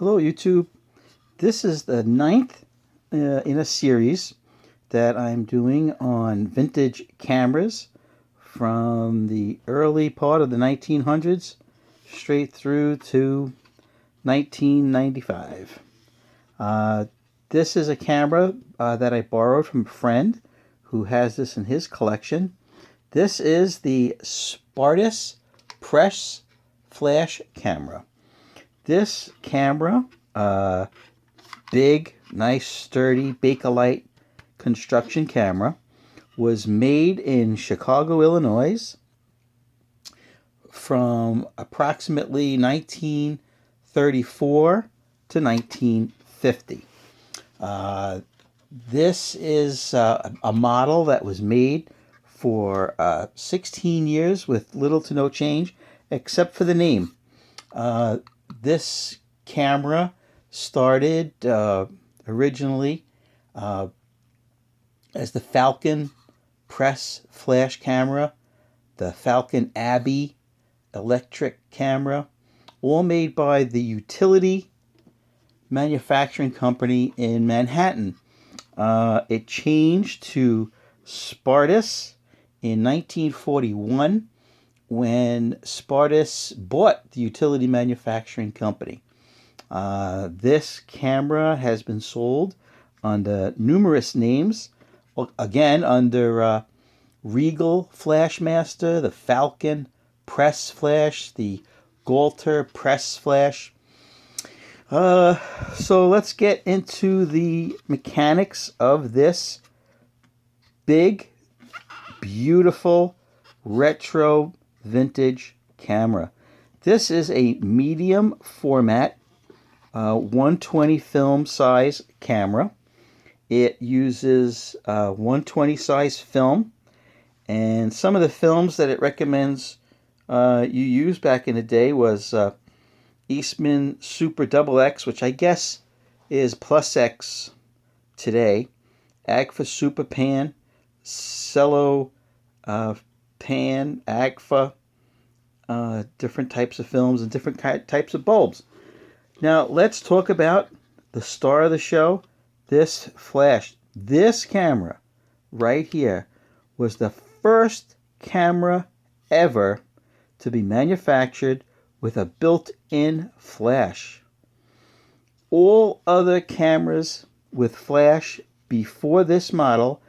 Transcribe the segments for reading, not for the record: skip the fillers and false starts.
Hello YouTube. This is the ninth in a series that I'm doing on vintage cameras from the early part of the 1900s straight through to 1995. This is a camera that I borrowed from a friend who has this in his collection. This is the Spartus Press Flash camera. This camera, big, nice, sturdy, Bakelite construction camera, was made in Chicago, Illinois from approximately 1934 to 1950. This is a model that was made for 16 years with little to no change, except for the name. This camera started originally as the Falcon Press Flash camera, the Falcon Abbey electric camera, all made by the Utility Manufacturing Company in Manhattan. It changed to Spartus in 1941 when Spartus bought the Utility Manufacturing Company. This camera has been sold under numerous names, again under Regal Flashmaster, the Falcon Press Flash, the Galter Press Flash. So let's get into the mechanics of this big, beautiful, retro vintage camera. This is a medium format 120 film size camera. It uses 120 size film, and some of the films that it recommends you use back in the day was Eastman Super XX, which I guess is plus X today, Agfa Super Pan, Cello Pan, Agfa, different types of films and different types of bulbs. Now let's talk about the star of the show, this flash. This camera right here was the first camera ever to be manufactured with a built-in flash. All other cameras with flash before this model,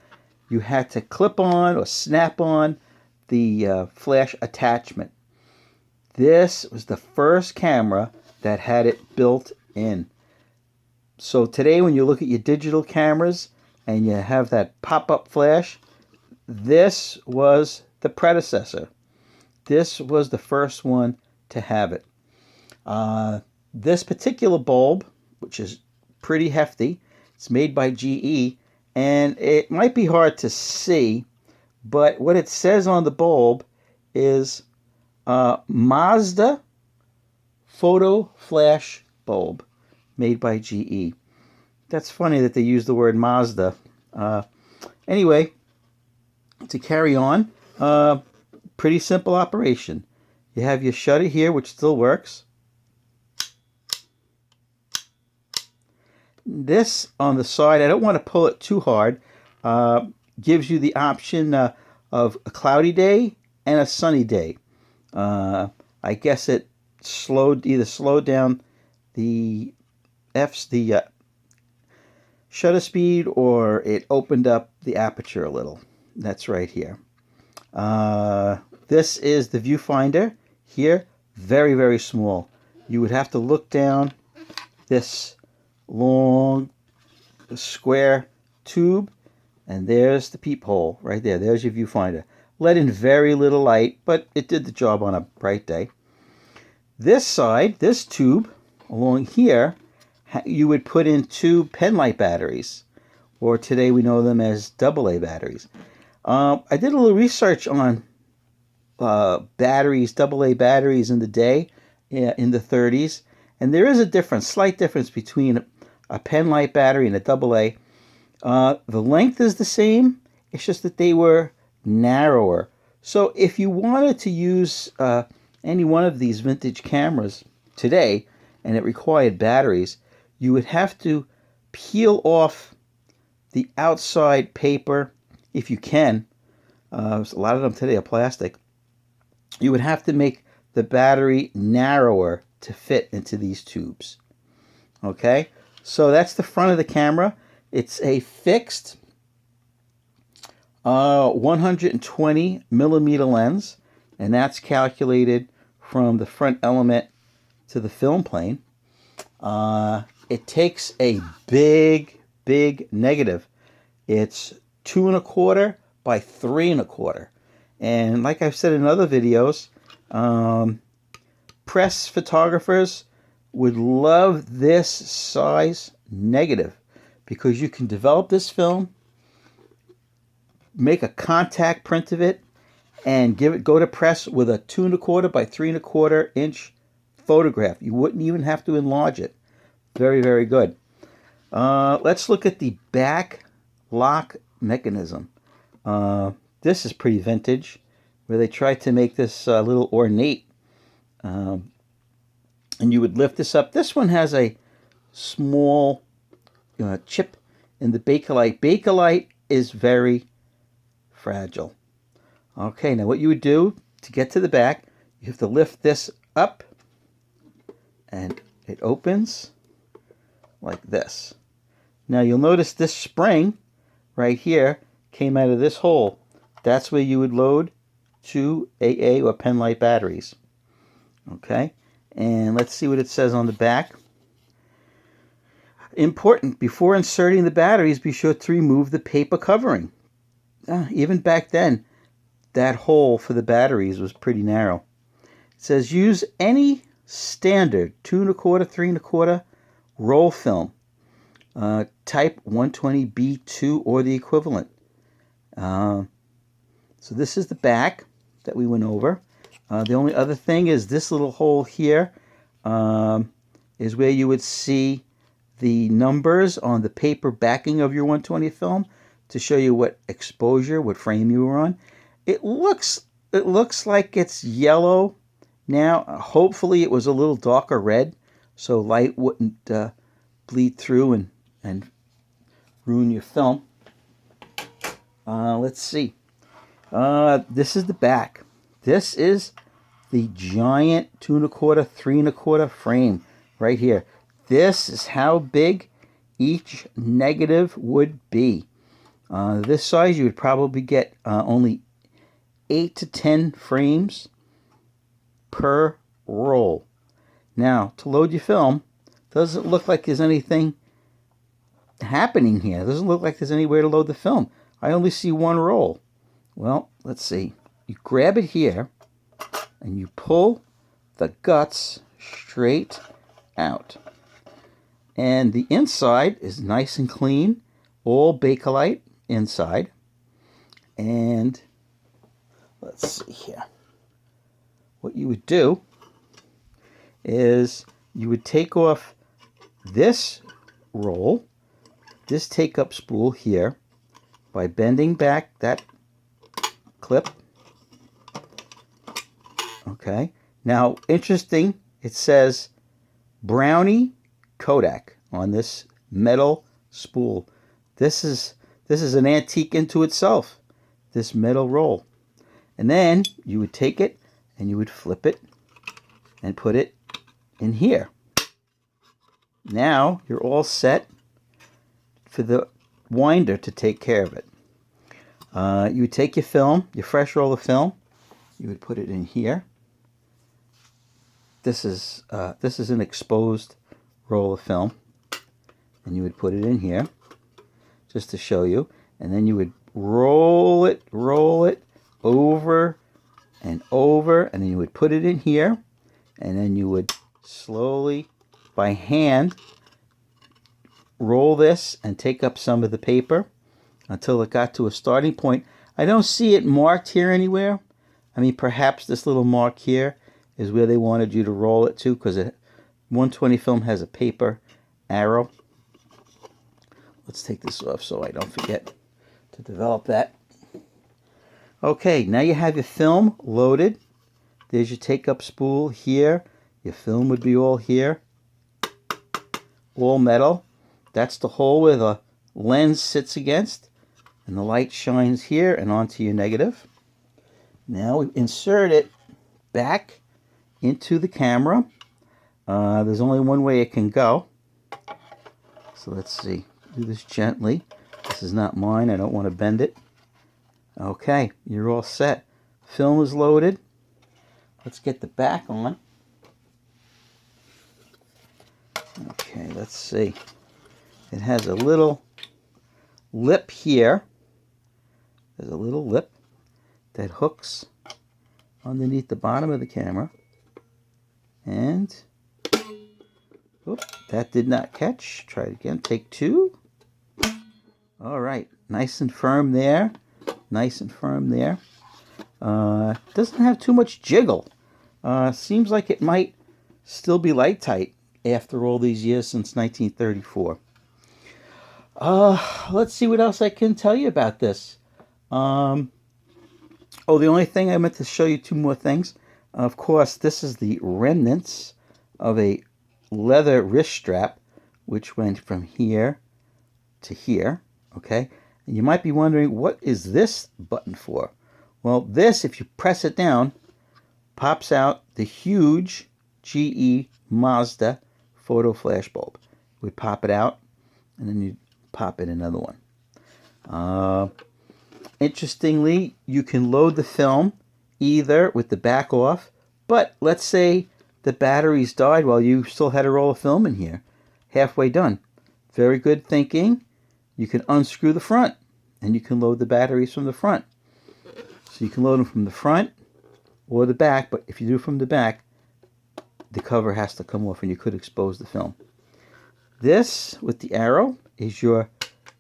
you had to clip on or snap on the flash attachment. This was the first camera that had it built in. So today when you look at your digital cameras and you have that pop-up flash, this was the predecessor. This was the first one to have it. This particular bulb, which is pretty hefty, it's made by GE, and it might be hard to see, but what it says on the bulb is Mazda photo flash bulb made by GE. That's funny that they use the word Mazda. Anyway, to carry on, pretty simple operation. You have your shutter here, which still works. This on the side, I don't want to pull it too hard, gives you the option of a cloudy day and a sunny day. I guess it either slowed down the shutter speed, or it opened up the aperture a little. That's right here. This is the viewfinder here, very, very small. You would have to look down this long square tube, and there's the peephole right there. There's your viewfinder. Let in very little light, but it did the job on a bright day. This side, this tube along here, you would put in two penlight batteries, or today we know them as AA batteries. I did a little research on batteries, AA batteries in the day, in the 30s, and there is a slight difference between a penlight battery and a AA. The length is the same, it's just that they were narrower. So if you wanted to use any one of these vintage cameras today, and it required batteries, you would have to peel off the outside paper, if you can. A lot of them today are plastic. You would have to make the battery narrower to fit into these tubes. Okay, so that's the front of the camera. It's a fixed 120 millimeter lens, and that's calculated from the front element to the film plane. It takes a big negative. It's 2 1/4 by 3 1/4, and like I've said in other videos, press photographers would love this size negative because you can develop this film, make a contact print of it, and go to press with a 2 1/4 by 3 1/4 inch photograph. You wouldn't even have to enlarge it. Very good. Let's look at the back lock mechanism. This is pretty vintage, where they tried to make this a little ornate. And you would lift this up. This one has a small chip in the Bakelite. Bakelite is very fragile. Okay, now what you would do to get to the back, you have to lift this up, and it opens like this. Now you'll notice this spring right here came out of this hole. That's where you would load 2 AA or penlight batteries. Okay, and let's see what it says on the back. Important, before inserting the batteries, be sure to remove the paper covering. Even back then, that hole for the batteries was pretty narrow. It says use any standard 2 1/4, 3 1/4 roll film, type 120B2 or the equivalent. So this is the back that we went over. The only other thing is this little hole here is where you would see the numbers on the paper backing of your 120 film to show you what exposure, what frame you were on. It looks like it's yellow now. Hopefully it was a little darker red so light wouldn't bleed through and ruin your film. Let's see. This is the back. This is the giant 2 1/4, 3 1/4 frame right here. This is how big each negative would be. This size you would probably get only 8 to 10 frames per roll. Now, to load your film, doesn't look like there's anything happening here. It doesn't look like there's anywhere to load the film. I only see one roll. Well, let's see. You grab it here, and you pull the guts straight out. And the inside is nice and clean, all Bakelite inside. And let's see here. What you would do is you would take off this roll, this take-up spool here, by bending back that clip. Okay. Now, interesting, it says Brownie Kodak on this metal spool. This is an antique into itself, this metal roll. And then you would take it and you would flip it and put it in here. Now you're all set for the winder to take care of it. You would take your film, your fresh roll of film, you would put it in here. This is an exposed roll of film, and you would put it in here just to show you, and then you would roll it over and over, and then you would put it in here, and then you would slowly by hand roll this and take up some of the paper until it got to a starting point. I don't see it marked here anywhere. I mean, perhaps this little mark here is where they wanted you to roll it to, because 120 film has a paper arrow. Let's take this off so I don't forget to develop that. Okay, now you have your film loaded. There's your take-up spool here. Your film would be all here. all metal. That's the hole where the lens sits against, and the light shines here and onto your negative. Now we insert it back into the camera. There's only one way it can go. So let's see. Do this gently. This is not mine. I don't want to bend it. Okay, you're all set. Film is loaded. Let's get the back on. Okay, let's see. It has a little lip here. There's a little lip that hooks underneath the bottom of the camera. And, whoop, that did not catch. Try it again. Take two. All right, nice and firm there. Nice and firm there. Doesn't have too much jiggle. Seems like it might still be light tight after all these years since 1934. Let's see what else I can tell you about this. Oh, the only thing I meant to show you two more things. Of course, this is the remnants of a leather wrist strap, which went from here to here. Okay, and you might be wondering, what is this button for? Well, this, if you press it down, pops out the huge GE Mazda photo flash bulb. We pop it out, and then you pop in another one. Interestingly, you can load the film either with the back off, but let's say the batteries died while you still had a roll of film in here. Halfway done. Very good thinking. You can unscrew the front, and you can load the batteries from the front. So you can load them from the front or the back, but if you do from the back, the cover has to come off and you could expose the film. This, with the arrow, is your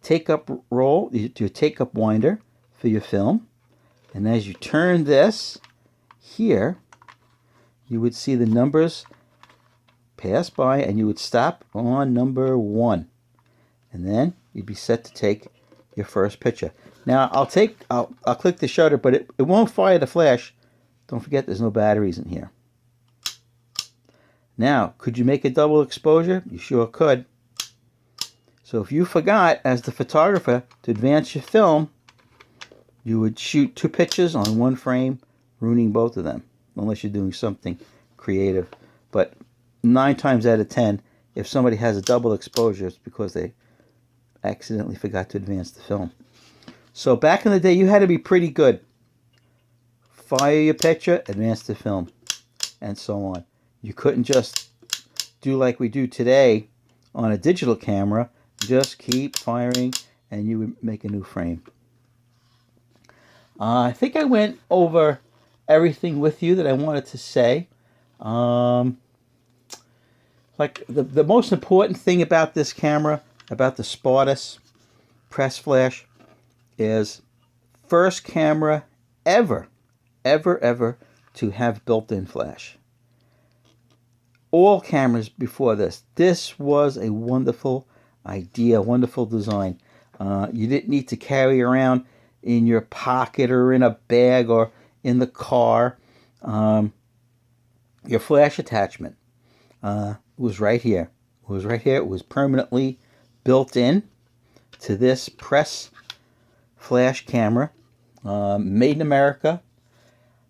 take-up roll, your take-up winder for your film. And as you turn this here, you would see the numbers pass by and you would stop on number 1. And then you'd be set to take your first picture. Now I'll click the shutter, but it won't fire the flash. Don't forget there's no batteries in here. Now, could you make a double exposure? You sure could. So if you forgot, as the photographer, to advance your film, you would shoot 2 pictures on 1 frame, ruining both of them, unless you're doing something creative. But 9 times out of 10, if somebody has a double exposure, it's because they accidentally forgot to advance the film. So back in the day, you had to be pretty good. Fire your picture, advance the film, and so on. You couldn't just do like we do today on a digital camera. Just keep firing, and you would make a new frame. I think I went over everything with you that I wanted to say. Like the most important thing about this camera, about the Spartus Press Flash, is first camera ever to have built-in flash. All cameras before this was a wonderful idea, wonderful design. You didn't need to carry around in your pocket or in a bag or in the car. Your flash attachment was right here. It was right here. It was permanently built in to this press flash camera, made in America.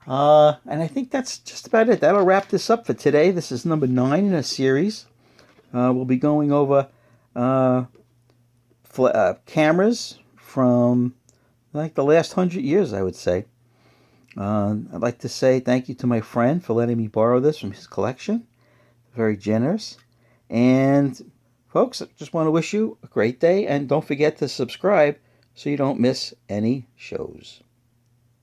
And I think that's just about it. That'll wrap this up for today. This is number 9 in a series. We'll be going over cameras from like the last 100 years, I would say. I'd like to say thank you to my friend for letting me borrow this from his collection. Very generous. And folks, I just want to wish you a great day, and don't forget to subscribe so you don't miss any shows.